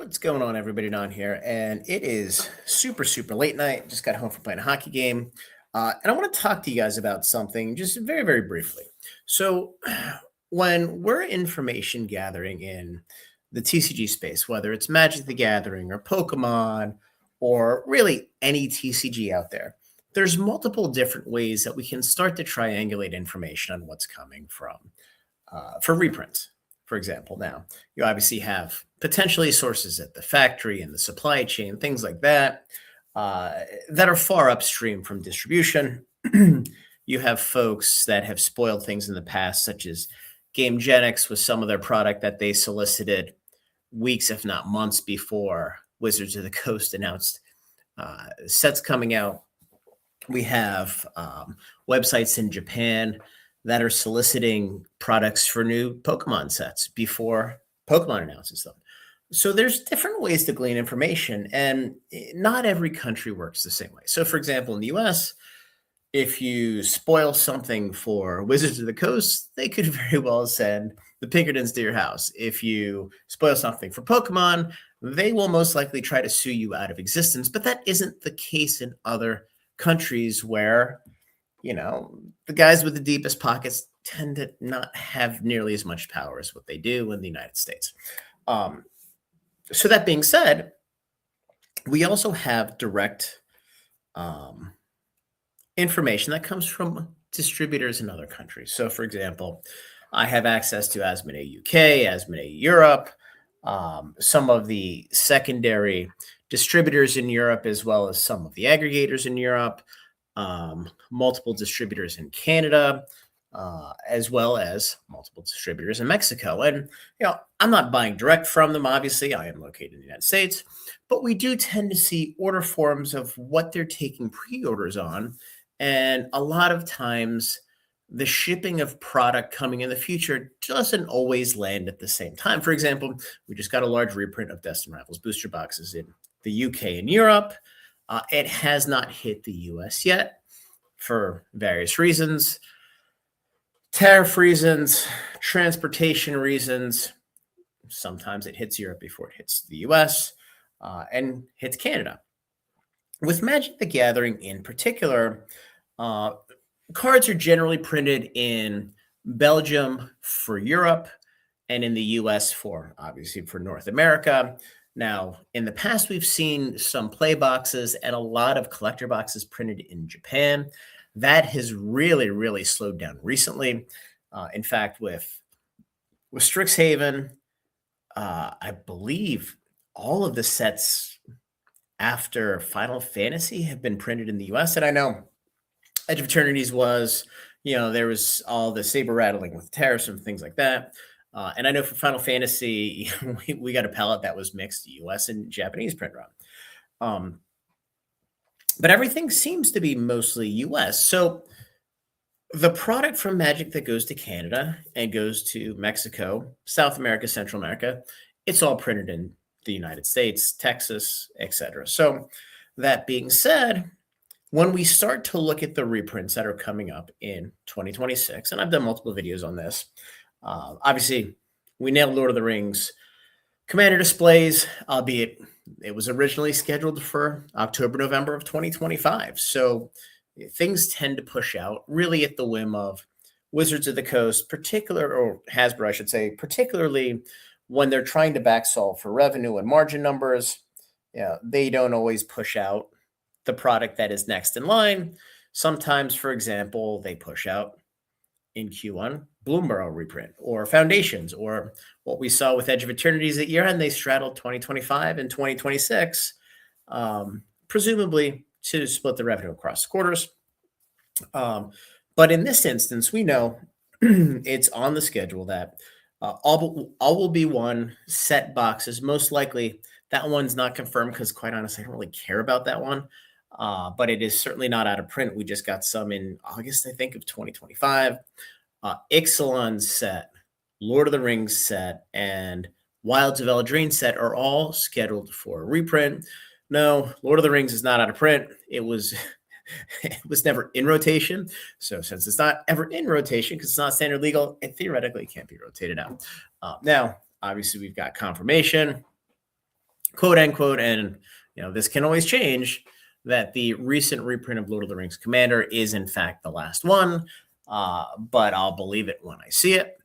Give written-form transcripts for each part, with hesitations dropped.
What's going on, everybody down here? And it is super late night. Just got home from playing a hockey game. And I want to talk to you guys about something just very briefly. So, when we're information gathering in the TCG space, whether it's Magic the Gathering or Pokemon or really any TCG out there, there's multiple different ways that we can start to triangulate information on what's coming from for reprints, for example. Now, you obviously have potentially sources at the factory and the supply chain, things like that, that are far upstream from distribution. You have folks that have spoiled things in the past, such as GameGenics with some of their product that they solicited weeks, if not months, before Wizards of the Coast announced sets coming out. We have websites in Japan that are soliciting products for new Pokemon sets before Pokemon announces them. So there's different ways to glean information, and not every country works the same way. So, for example, in the US, if you spoil something for Wizards of the Coast, they could very well send the Pinkertons to your house. If you spoil something for Pokemon, they will most likely try to sue you out of existence. But that isn't the case in other countries where, the guys with the deepest pockets tend to not have nearly as much power as what they do in the United States. So that being said, we also have direct information that comes from distributors in other countries. So, for example, I have access to Asmodee UK, Asmodee Europe, some of the secondary distributors in Europe, as well as some of the aggregators in Europe, multiple distributors in Canada, as well as multiple distributors in Mexico. And, I'm not buying direct from them. Obviously, I am located in the United States, but we do tend to see order forms of what they're taking pre-orders on. And a lot of times the shipping of product coming in the future doesn't always land at the same time. For example, we just got a large reprint of Destined Rivals booster boxes in the UK and Europe. It has not hit the US yet for various reasons. Tariff reasons, transportation reasons. Sometimes it hits Europe before it hits the US and hits Canada. With Magic the Gathering in particular, cards are generally printed in Belgium for Europe and in the US obviously for North America. Now, in the past, we've seen some play boxes and a lot of collector boxes printed in Japan. That has really slowed down recently. In fact, with Strixhaven, I believe all of the sets after Final Fantasy have been printed in the US. And I know Edge of Eternities was, there was all the saber rattling with tariffs and things like that. And I know for Final Fantasy, we got a palette that was mixed US and Japanese print run. But everything seems to be mostly US. So the product from Magic that goes to Canada and goes to Mexico, South America, Central America, it's all printed in the United States, Texas, etc. So that being said, when we start to look at the reprints that are coming up in 2026, and I've done multiple videos on this, obviously we nailed Lord of the Rings Commander displays, albeit it was originally scheduled for October, November of 2025. So things tend to push out really at the whim of Wizards of the Coast, or Hasbro, I should say, particularly when they're trying to back solve for revenue and margin numbers. They don't always push out the product that is next in line. Sometimes, for example, they push out in Q1 Bloomborough reprint or Foundations, or what we saw with Edge of Eternities at year end. They straddled 2025 and 2026, presumably to split the revenue across quarters. But in this instance, we know it's on the schedule that all will be one set boxes. Most likely that one's not confirmed because, quite honestly, I don't really care about that one. But it is certainly not out of print. We just got some in August, I think, of 2025. Ixalan Set, Lord of the Rings set, and Wilds of Eldraine set are all scheduled for a reprint. No, Lord of the Rings is not out of print. It was never in rotation. So since it's not ever in rotation because it's not standard legal, it theoretically can't be rotated out. Now, obviously, we've got confirmation quote unquote, and this can always change, that the recent reprint of Lord of the Rings Commander is in fact the last one, but I'll believe it when I see it.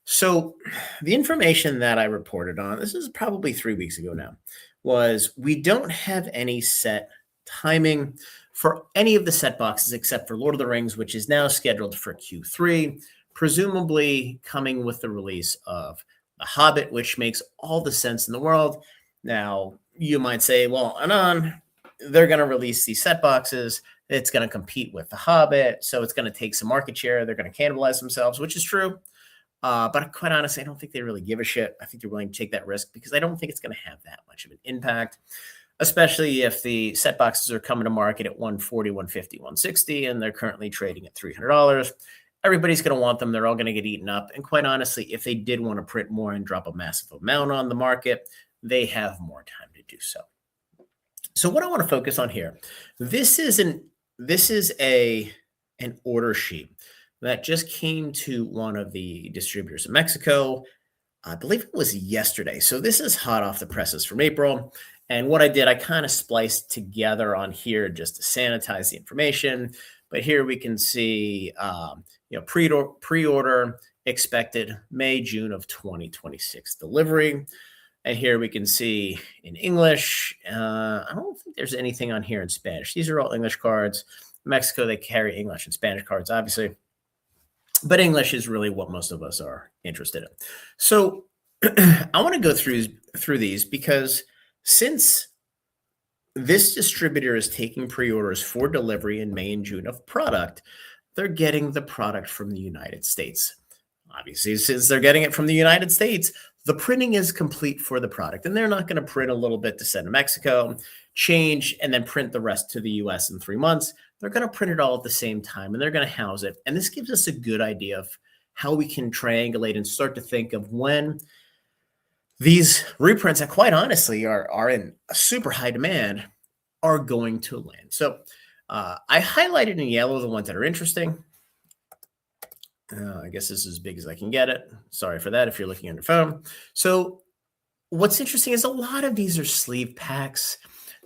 So the information that I reported on, this is probably 3 weeks ago now, was we don't have any set timing for any of the set boxes except for Lord of the Rings, which is now scheduled for Q3, presumably coming with the release of The Hobbit, which makes all the sense in the world. Now, you might say, well, Anon, they're going to release these set boxes. It's going to compete with The Hobbit, so it's going to take some market share. They're going to cannibalize themselves, which is true. But quite honestly, I don't think they really give a shit. I think they're willing to take that risk because I don't think it's going to have that much of an impact, especially if the set boxes are coming to market at $140, $150, $160, and they're currently trading at $300. Everybody's going to want them. They're all going to get eaten up. And quite honestly, if they did want to print more and drop a massive amount on the market, they have more time to do so. So what I want to focus on here, this is an order sheet that just came to one of the distributors in Mexico. I believe it was yesterday. So this is hot off the presses from April. And what I did, I kind of spliced together on here just to sanitize the information. But here we can see, pre-order expected May, June of 2026 delivery. And here we can see in English. I don't think there's anything on here in Spanish. These are all English cards. Mexico, they carry English and Spanish cards, obviously. But English is really what most of us are interested in. So I want to go through these because since this distributor is taking pre-orders for delivery in May and June of product, they're getting the product from the United States. Obviously, since they're getting it from the United States, the printing is complete for the product. And they're not going to print a little bit to send to Mexico, change, and then print the rest to the US in 3 months. They're going to print it all at the same time, and they're going to house it. And this gives us a good idea of how we can triangulate and start to think of when these reprints that quite honestly are in a super high demand are going to land. So I highlighted in yellow the ones that are interesting. I guess this is as big as I can get it. Sorry for that if you're looking on your phone. So what's interesting is a lot of these are sleeve packs,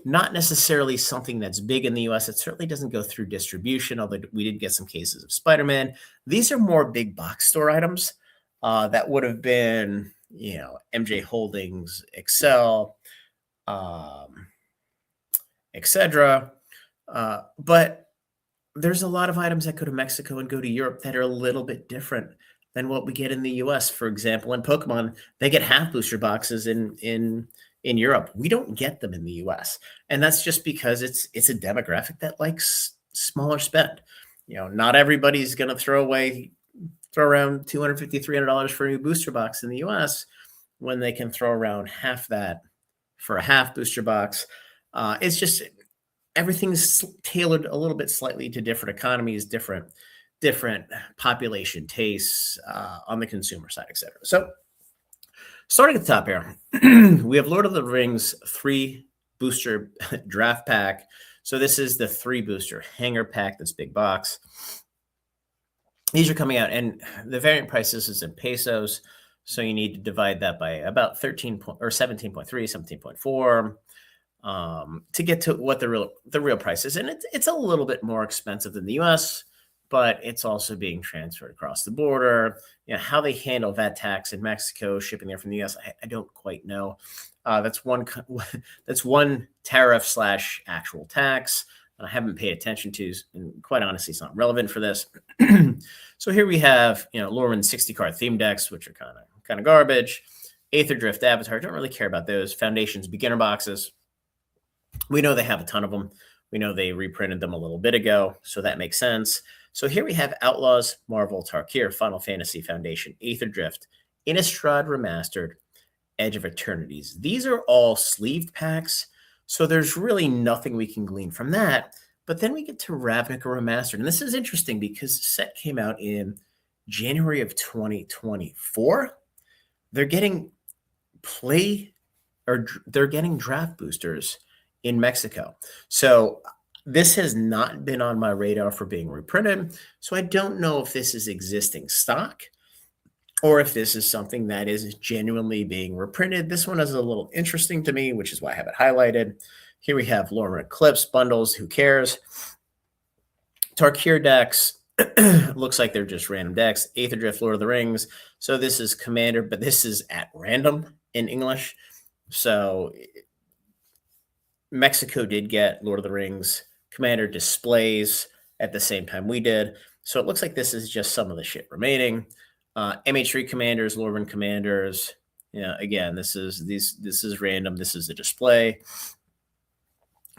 not necessarily something that's big in the US. It certainly doesn't go through distribution, although we did get some cases of Spider-Man. These are more big box store items that would have been, MJ Holdings, Excel, etc. But there's a lot of items that go to Mexico and go to Europe that are a little bit different than what we get in the US. For example, in Pokemon, they get half booster boxes in Europe. We don't get them in the US. And that's just because it's a demographic that likes smaller spend. Not everybody's going to throw around $250, $300 for a new booster box in the US when they can throw around half that for a half booster box. It's just everything's tailored a little bit slightly to different economies, different population tastes on the consumer side, etc. So starting at the top here, we have Lord of the Rings 3 booster draft pack. So this is the 3 booster hanger pack, this big box. These are coming out, and the variant price is in pesos. So you need to divide that by about 17.3, 17.4 to get to what the real price is. And it's a little bit more expensive than the US, but it's also being transferred across the border. How they handle that tax in Mexico, shipping there from the US, I don't quite know. That's one tariff / actual tax that I haven't paid attention to, and quite honestly, it's not relevant for this. So here we have, Lorwyn 60 card theme decks, which are kind of garbage. Aether Drift Avatar, don't really care about those. Foundations beginner boxes. We know they have a ton of them. We know they reprinted them a little bit ago, so that makes sense. So here we have Outlaws, Marvel, Tarkir, Final Fantasy Foundation, Aether Drift, Innistrad Remastered, Edge of Eternities. These are all sleeved packs, so there's really nothing we can glean from that. But then we get to Ravnica Remastered, and this is interesting because the set came out in January of 2024. They're getting they're getting draft boosters in Mexico. So this has not been on my radar for being reprinted. So I don't know if this is existing stock or if this is something that is genuinely being reprinted. This one is a little interesting to me, which is why I have it highlighted. Here we have Lorem Eclipse bundles. Who cares? Tarkir decks. Looks like they're just random decks. Aether Drift, Lord of the Rings. So this is Commander, but this is at random in English. So Mexico did get Lord of the Rings Commander displays at the same time we did. So it looks like this is just some of the shit remaining. MH3 Commanders, Lorwyn Commanders. Yeah, again, this is random. This is a display.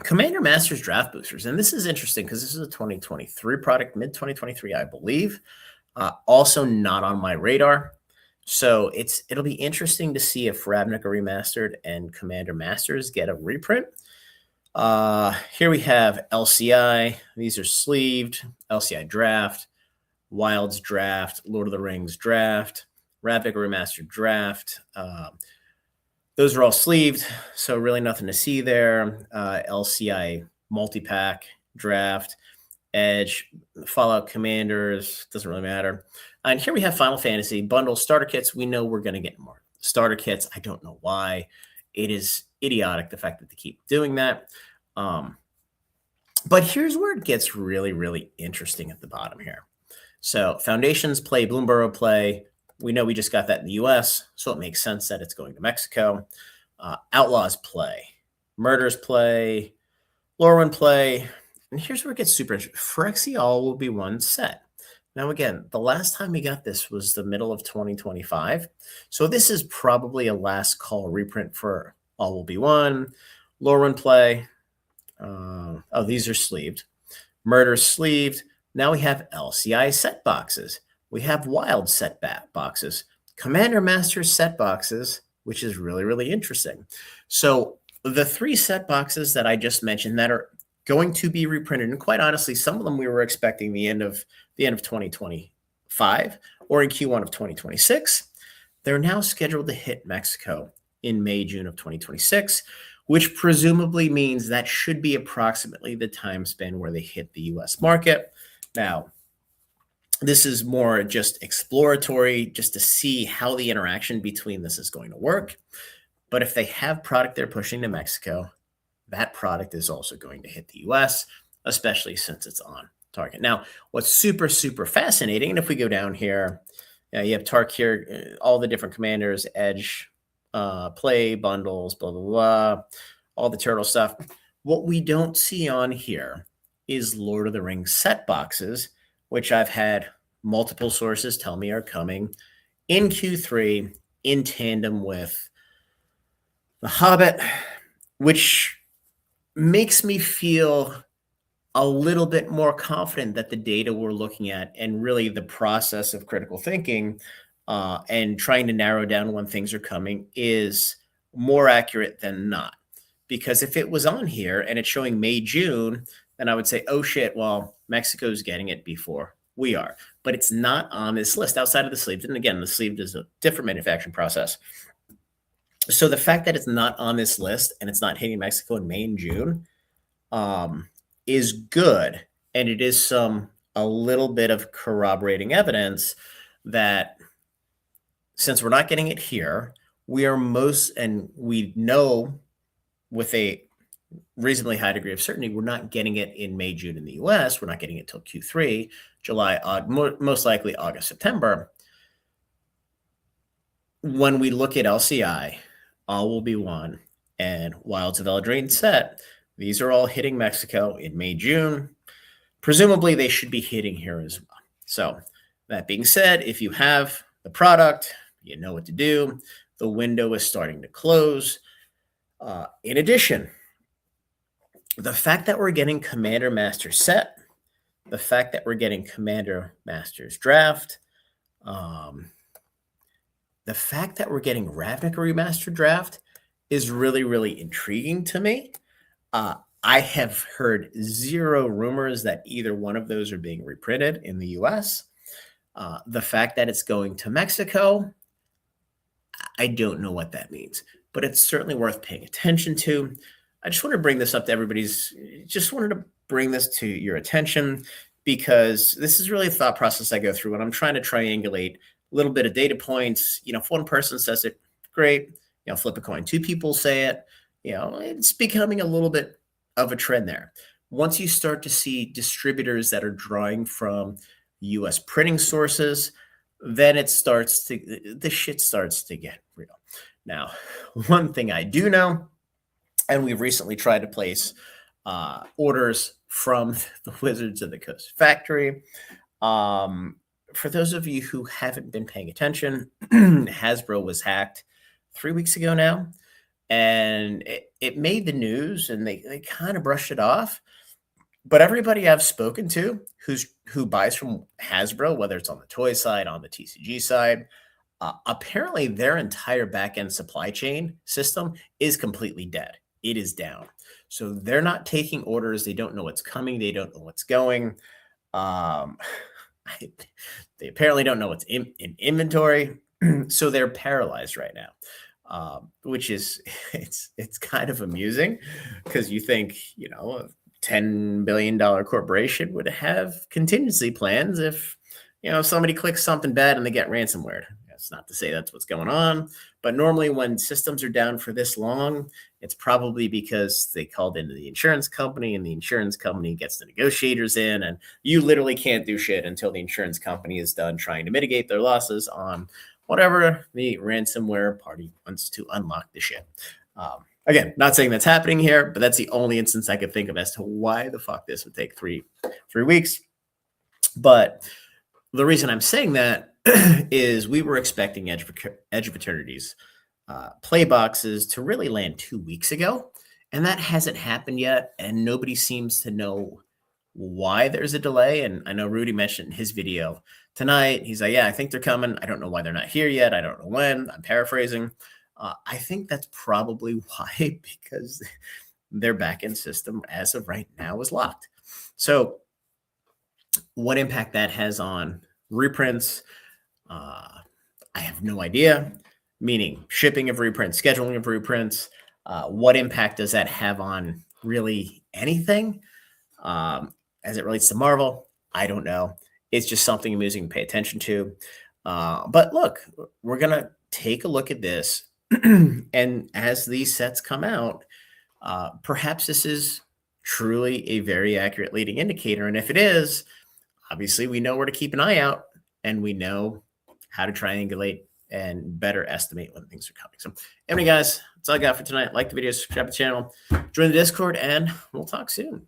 Commander Masters Draft Boosters. And this is interesting because this is a 2023 product, mid-2023, I believe. Also not on my radar. So it'll be interesting to see if Ravnica Remastered and Commander Masters get a reprint. Here we have LCI. These are sleeved. LCI Draft, Wilds Draft, Lord of the Rings Draft, Ravnica Remastered Draft. Those are all sleeved, so really nothing to see there. LCI Multi-Pack Draft, Edge, Fallout Commanders, doesn't really matter. And here we have Final Fantasy Bundle Starter Kits. We know we're going to get more starter kits. I don't know why. It is idiotic, the fact that they keep doing that. But here's where it gets really, really interesting at the bottom here. So Foundations Play, Bloomborough Play. We know we just got that in the US, so it makes sense that it's going to Mexico. Outlaws Play, Murders Play, Lorwyn Play. And here's where it gets super interesting. Phyrexia All will be one set. Now, again, the last time we got this was the middle of 2025. So this is probably a last call reprint for All Will Be One. Lorwyn Play. These are sleeved. Murder sleeved. Now we have LCI set boxes. We have Wild set boxes. Commander Master set boxes, which is really, really interesting. So the 3 set boxes that I just mentioned that are going to be reprinted, and quite honestly, some of them we were expecting the end of 2025 or in Q1 of 2026. They're now scheduled to hit Mexico in May, June of 2026, which presumably means that should be approximately the time span where they hit the US market. Now, this is more just exploratory, just to see how the interaction between this is going to work. But if they have product they're pushing to Mexico, that product is also going to hit the US, especially since it's on Target. Now, what's super, super fascinating, and if we go down here, you have Tarkir, all the different commanders, Edge, Play, bundles, blah, blah, blah, all the turtle stuff. What we don't see on here is Lord of the Rings set boxes, which I've had multiple sources tell me are coming in Q3 in tandem with The Hobbit, which makes me feel a little bit more confident that the data we're looking at and really the process of critical thinking and trying to narrow down when things are coming is more accurate than not. Because if it was on here and it's showing May, June, then I would say, oh shit, well, Mexico's getting it before we are. But it's not on this list outside of the sleeved. And again, the sleeved is a different manufacturing process. So the fact that it's not on this list and it's not hitting Mexico in May and June is good. And it is a little bit of corroborating evidence that since we're not getting it here, we know with a reasonably high degree of certainty, we're not getting it in May, June in the US. We're not getting it till Q3, July, most likely August, September. When we look at LCI, All Will Be One, and Wilds of Eldraine Set, these are all hitting Mexico in May, June. Presumably, they should be hitting here as well. So that being said, if you have the product, you know what to do. The window is starting to close. In addition, the fact that we're getting Commander Master Set, the fact that we're getting Commander Masters Draft, the fact that we're getting Ravnica Remastered Draft is really, really intriguing to me. I have heard zero rumors that either one of those are being reprinted in the US. The fact that it's going to Mexico, I don't know what that means, but it's certainly worth paying attention to. I just want to bring this up to just wanted to bring this to your attention because this is really a thought process I go through when I'm trying to triangulate little bit of data points. If one person says it, great. Flip a coin. Two people say it. It's becoming a little bit of a trend there. Once you start to see distributors that are drawing from U.S. printing sources, then the shit starts to get real. Now, one thing I do know, and we've recently tried to place orders from the Wizards of the Coast factory. For those of you who haven't been paying attention, Hasbro was hacked 3 weeks ago now, and it made the news, and they kind of brushed it off. But everybody I've spoken to who buys from Hasbro, whether it's on the toy side, on the TCG side, apparently their entire back-end supply chain system is completely dead. It is down. So they're not taking orders. They don't know what's coming. They don't know what's going. They apparently don't know what's in inventory. So they're paralyzed right now, which is it's kind of amusing because you think, a $10 billion corporation would have contingency plans if somebody clicks something bad and they get ransomware. That's not to say that's what's going on, but normally when systems are down for this long, it's probably because they called into the insurance company and the insurance company gets the negotiators in, and you literally can't do shit until the insurance company is done trying to mitigate their losses on whatever the ransomware party wants to unlock the shit. Again, not saying that's happening here, but that's the only instance I could think of as to why the fuck this would take three weeks. But the reason I'm saying that is we were expecting Edge of Eternity's play boxes to really land 2 weeks ago, and that hasn't happened yet, and nobody seems to know why there's a delay. And I know Rudy mentioned in his video tonight, he's like, yeah, I think they're coming. I don't know why they're not here yet. I don't know when. I'm paraphrasing. I think that's probably why, because their backend system as of right now is locked. So what impact that has on reprints, I have no idea, meaning shipping of reprints, scheduling of reprints. What impact does that have on really anything as it relates to Marvel? I don't know. It's just something amusing to pay attention to. But look, we're going to take a look at this. And as these sets come out, perhaps this is truly a very accurate leading indicator. And if it is, obviously we know where to keep an eye out, and we know how to triangulate and better estimate when things are coming. So anyway, guys, that's all I got for tonight. Like the video, subscribe to the channel, join the Discord, and we'll talk soon.